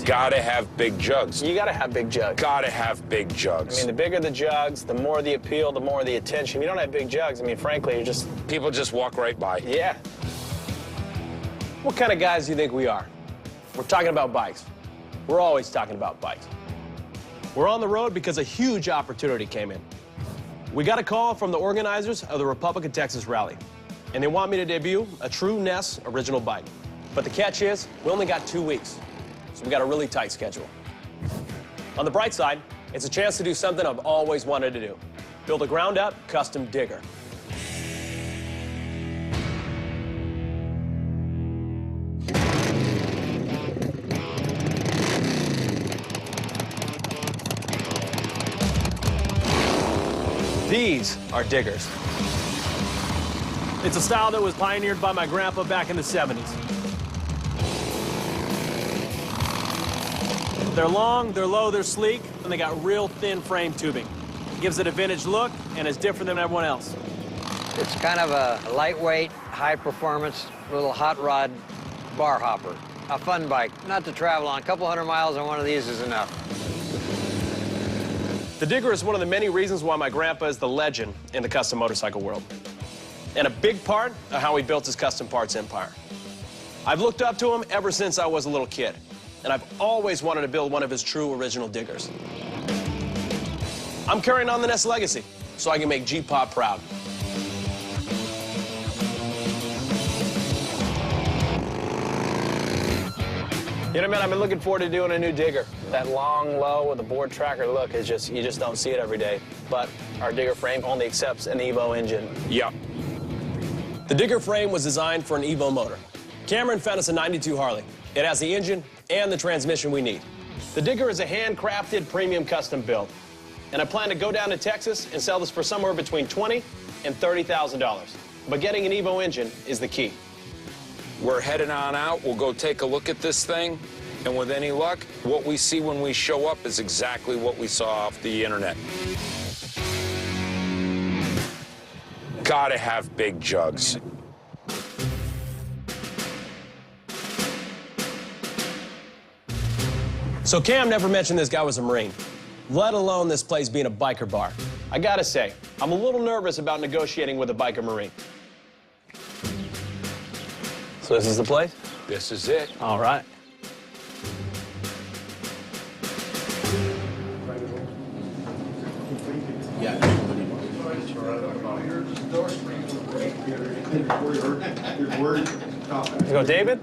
Gotta have big jugs. You gotta have big jugs. Gotta have big jugs. I mean, the bigger the jugs, the more the appeal, the more the attention. If you don't have big jugs, I mean, frankly, you're just... People just walk right by. Yeah. What kind of guys do you think we are? We're talking about bikes. We're always talking about bikes. We're on the road because a huge opportunity came in. We got a call from the organizers of the Republic of Texas Rally, and they want me to debut a true Ness original bike. But the catch is, we only got 2 weeks, so we got a really tight schedule. On the bright side, it's a chance to do something I've always wanted to do. Build a ground-up custom digger. These are diggers. It's a style that was pioneered by my grandpa back in the 70s. They're long, they're low, they're sleek, and they got real thin frame tubing. It gives it a vintage look and is different than everyone else. It's kind of a lightweight, high-performance, little hot rod bar hopper. A fun bike, not to travel on. A couple 100 miles on one of these is enough. The digger is one of the many reasons why my grandpa is the legend in the custom motorcycle world, and a big part of how he built his custom parts empire. I've looked up to him ever since I was a little kid, and I've always wanted to build one of his true original diggers. I'm carrying on the Ness legacy so I can make G-Pop proud. You know, man, I've been looking forward to doing a new digger. That long, low with a board tracker look is just, you just don't see it every day. But our digger frame only accepts an Evo engine. Yep. The digger frame was designed for an Evo motor. Cameron found us a 92 Harley. It has the engine and the transmission we need. The digger is a handcrafted premium custom build. And I plan to go down to Texas and sell this for somewhere between $20,000 and $30,000. But getting an Evo engine is the key. We're heading on out. We'll go take a look at this thing. And with any luck, what we see when we show up is exactly what we saw off the internet. Gotta have big jugs. So Cam never mentioned this guy was a Marine, let alone this place being a biker bar. I gotta say, I'm a little nervous about negotiating with a biker Marine. So this is the place? This is it. All right. You go, David?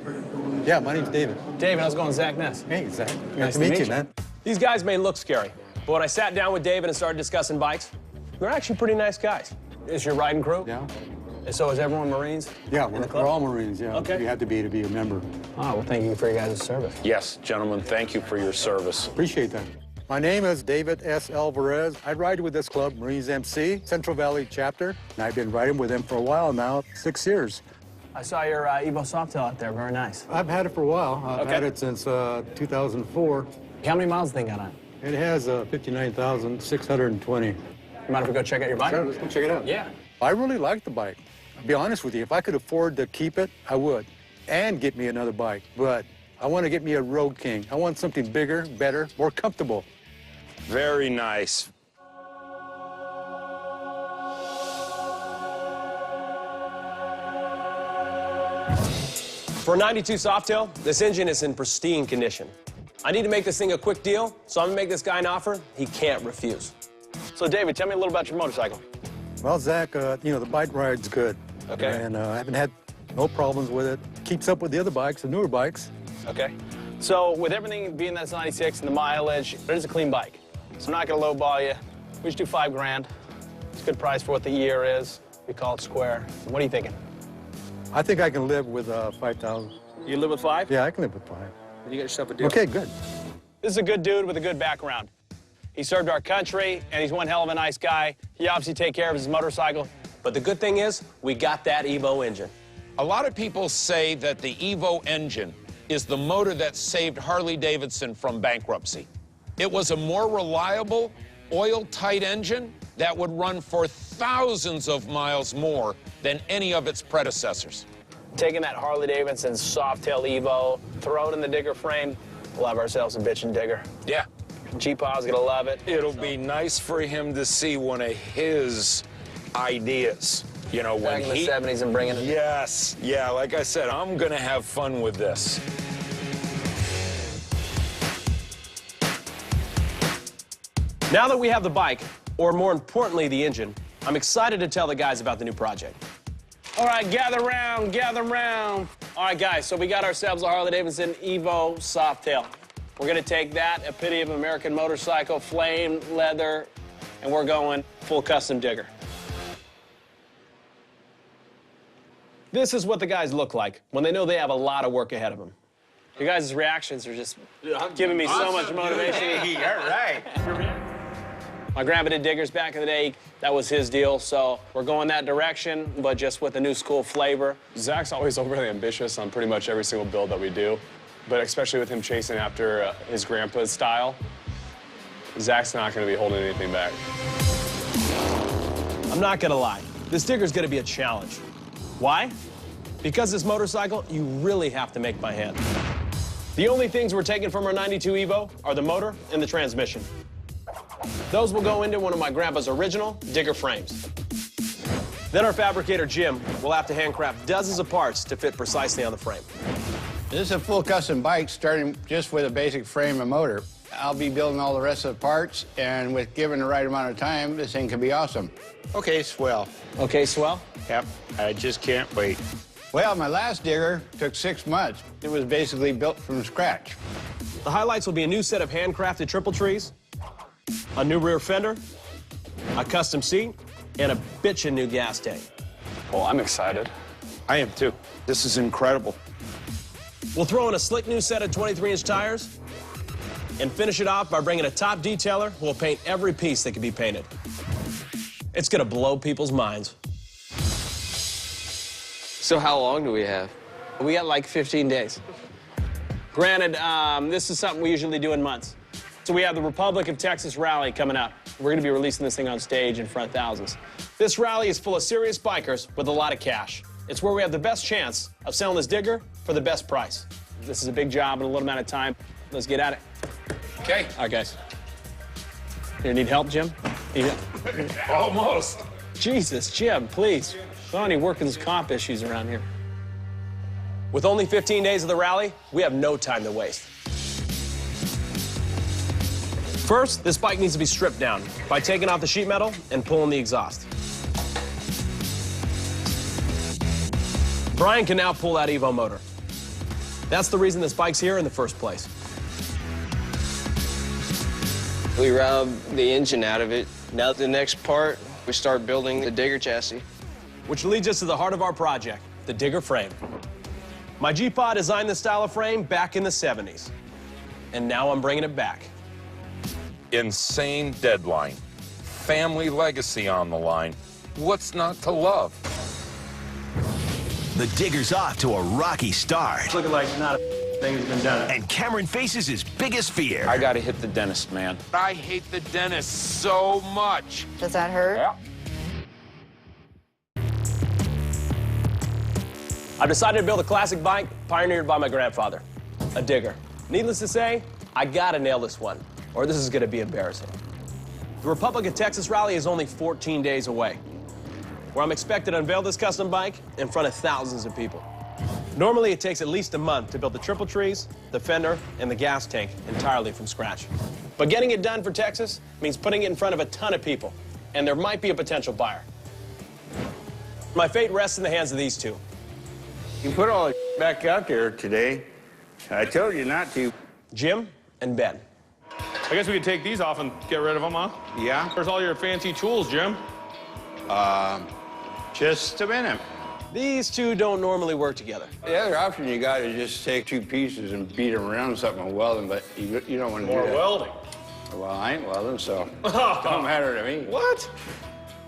Yeah, my name's David. David, how's it going? Zach Ness. Hey, Zach. Nice to meet you, man. These guys may look scary, but when I sat down with David and started discussing bikes, they're actually pretty nice guys. Is your riding crew? Yeah. And so is everyone Marines? Yeah, in the we're club? all Marines, yeah. Okay. You have to be a member. Oh, well, thank you for your guys' service. Yes, gentlemen, thank you for your service. Appreciate that. My name is David S. Alvarez. I ride with this club, Marines MC, Central Valley chapter, and I've been riding with them for a while now, 6 years. I saw your Evo Softail out there. Very nice. I've had it for a while. I've Okay. had it since 2004. How many miles do you think on it? It has 59,620. You mind if we go check out your bike? Sure, let's go check it out. Yeah. I really like the bike. I'll be honest with you, if I could afford to keep it, I would, and get me another bike. But I want to get me a Road King. I want something bigger, better, more comfortable. Very nice. For a 92 Softail, this engine is in pristine condition. I need to make this thing a quick deal, so I'm gonna make this guy an offer he can't refuse. So, David, tell me a little about your motorcycle. Well, Zach, you know, the bike ride's good. Okay. And I haven't had no problems with it. Keeps up with the other bikes, the newer bikes. Okay. So, with everything being that's 96 and the mileage, it is a clean bike. So I'm not gonna lowball you. We just do $5 grand. It's a good price for what the year is. We call it square. What are you thinking? I think I can live with 5,000. You live with 5? Yeah, I can live with 5. You get yourself a deal. Okay, good. This is a good dude with a good background. He served our country, and he's one hell of a nice guy. He obviously takes care of his motorcycle. But the good thing is, we got that Evo engine. A lot of people say that the Evo engine is the motor that saved Harley-Davidson from bankruptcy. It was a more reliable, oil-tight engine that would run for thousands of miles more than any of its predecessors. Taking that Harley-Davidson Softail Evo, throw it in the digger frame, we'll have ourselves a bitchin' digger. Yeah. G-Paw's gonna love it. It'll be nice for him to see one of his ideas. You know, Back when in the he... 70s and bringing it. Yes. Yeah, like I said, I'm gonna have fun with this. Now that we have the bike, or more importantly, the engine, I'm excited to tell the guys about the new project. All right, gather round, gather round. All right, guys, so we got ourselves a Harley-Davidson Evo Softail. We're gonna take that epitome of American motorcycle, flame, leather, and we're going full custom digger. This is what the guys look like when they know they have a lot of work ahead of them. You guys' reactions are just giving me so much motivation. Hey, all right. My grandpa did diggers back in the day. That was his deal, so we're going that direction, but just with a new school flavor. Zach's always overly ambitious on pretty much every single build that we do, but especially with him chasing after his grandpa's style, Zach's not going to be holding anything back. I'm not gonna lie, this digger's gonna be a challenge. Why? Because this motorcycle, you really have to make by hand. The only things we're taking from our 92 Evo are the motor and the transmission. Those will go into one of my grandpa's original digger frames. Then our fabricator, Jim, will have to handcraft dozens of parts to fit precisely on the frame. This is a full custom bike, starting just with a basic frame and motor. I'll be building all the rest of the parts, and with given the right amount of time, this thing can be awesome. Okay, swell. Okay, swell? Yep, I just can't wait. Well, my last digger took 6 months. It was basically built from scratch. The highlights will be a new set of handcrafted triple trees, a new rear fender, a custom seat, and a bitchin' new gas tank. Well, I'm excited. I am too. This is incredible. We'll throw in a slick new set of 23-inch tires and finish it off by bringing a top detailer who will paint every piece that can be painted. It's gonna blow people's minds. So how long do we have? We got like 15 days. Granted, this is something we usually do in months. So we have the Republic of Texas Rally coming up. We're gonna be releasing this thing on stage in front of thousands. This rally is full of serious bikers with a lot of cash. It's where we have the best chance of selling this digger for the best price. This is a big job in a little amount of time. Let's get at it. Okay. All right, guys. You need help, Jim? Almost. Jesus, Jim, please. Don't any workers' comp issues around here. With only 15 days of the rally, we have no time to waste. First, this bike needs to be stripped down by taking off the sheet metal and pulling the exhaust. Brian can now pull that Evo motor. That's the reason this bike's here in the first place. We robbed the engine out of it. Now the next part, we start building the digger chassis. Which leads us to the heart of our project, the digger frame. My G-Pod designed this style of frame back in the 70s, and now I'm bringing it back. Insane deadline. Family legacy on the line. What's not to love? The digger's off to a rocky start. It's looking like not a thing has been done. And Cameron faces his biggest fear. I gotta hit the dentist, man. I hate the dentist so much. Does that hurt? Yeah. I've decided to build a classic bike pioneered by my grandfather, a digger. Needless to say, I gotta nail this one, or this is gonna be embarrassing. The Republic of Texas Rally is only 14 days away, where I'm expected to unveil this custom bike in front of thousands of people. Normally, it takes at least a month to build the triple trees, the fender, and the gas tank entirely from scratch. But getting it done for Texas means putting it in front of a ton of people, and there might be a potential buyer. My fate rests in the hands of these two. You put all the back out there today. I told you not to. Jim and Ben. I guess we could take these off and get rid of them, huh? Yeah? Where's all your fancy tools, Jim? Just a minute. These two don't normally work together. The other option you got is just take 2 pieces and beat them around something and weld them, but you don't want to do that. welding. Well, I ain't welding, so don't matter to me. What?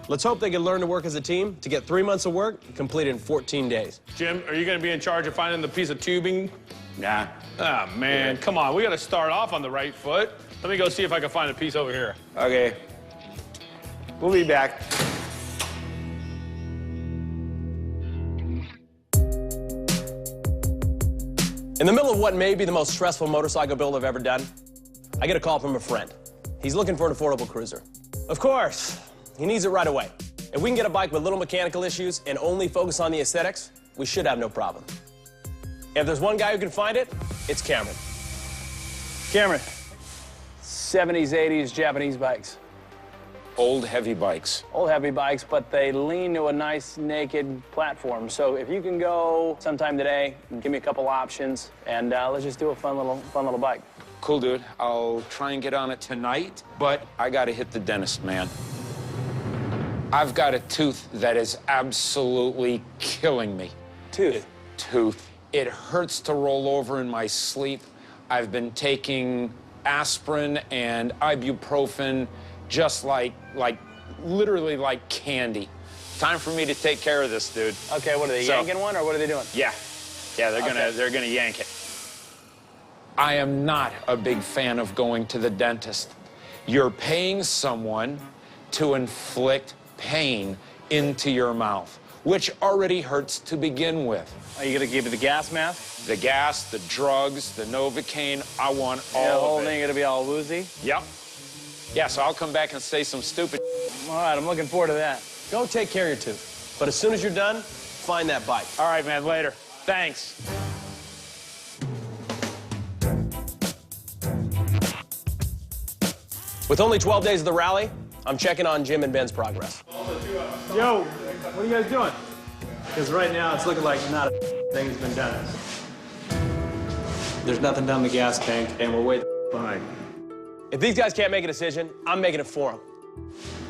Let's hope they can learn to work as a team to get 3 months of work completed in 14 days. Jim, are you going to be in charge of finding the piece of tubing? Nah. Ah, man, come on. We got to start off on the right foot. Let me go see if I can find a piece over here. Okay. We'll be back. In the middle of what may be the most stressful motorcycle build I've ever done, I get a call from a friend. He's looking for an affordable cruiser. Of course, he needs it right away. If we can get a bike with little mechanical issues and only focus on the aesthetics, we should have no problem. If there's one guy who can find it, it's Cameron. Cameron, 70s, 80s Japanese bikes. Old heavy bikes. Old heavy bikes, but they lean to a nice naked platform. So if you can go sometime today, give me a couple options, and let's just do a fun little bike. Cool, dude. I'll try and get on it tonight, but I gotta hit the dentist, man. I've got a tooth that is absolutely killing me. Tooth. It hurts to roll over in my sleep. I've been taking aspirin and ibuprofen just literally like candy. Time for me to take care of this, dude. Okay, what are they, yanking one, or what are they doing? Yeah, they're gonna yank it. I am not a big fan of going to the dentist. You're paying someone to inflict pain into your mouth, which already hurts to begin with. Are you gonna give me the gas mask? The gas, the drugs, the Novocaine, I want all The whole of it. thing gonna be all woozy? Yep. Yeah, so I'll come back and say some stupid. All right, I'm looking forward to that. Go take care of your tooth. But as soon as you're done, find that bike. All right, man, later. Thanks. With only 12 days of the rally, I'm checking on Jim and Ben's progress. Yo, what are you guys doing? Because right now it's looking like not a thing's been done. There's nothing down the gas tank, and we're way behind. If these guys can't make a decision, I'm making it for them.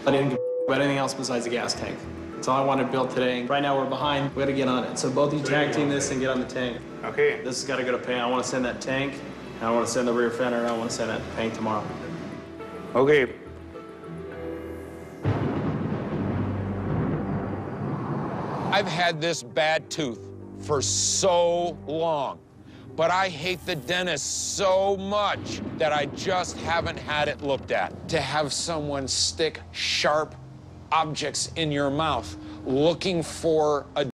I didn't give about anything else besides the gas tank. That's all I wanted built today. Right now we're behind. We gotta get on it. So both of you tag team this and get on the tank. Okay. This has got to go to paint. I want to send that tank, and I want to send the rear fender, and I want to send that to paint tomorrow. Okay. I've had this bad tooth for so long, but I hate the dentist so much that I just haven't had it looked at. To have someone stick sharp objects in your mouth looking for a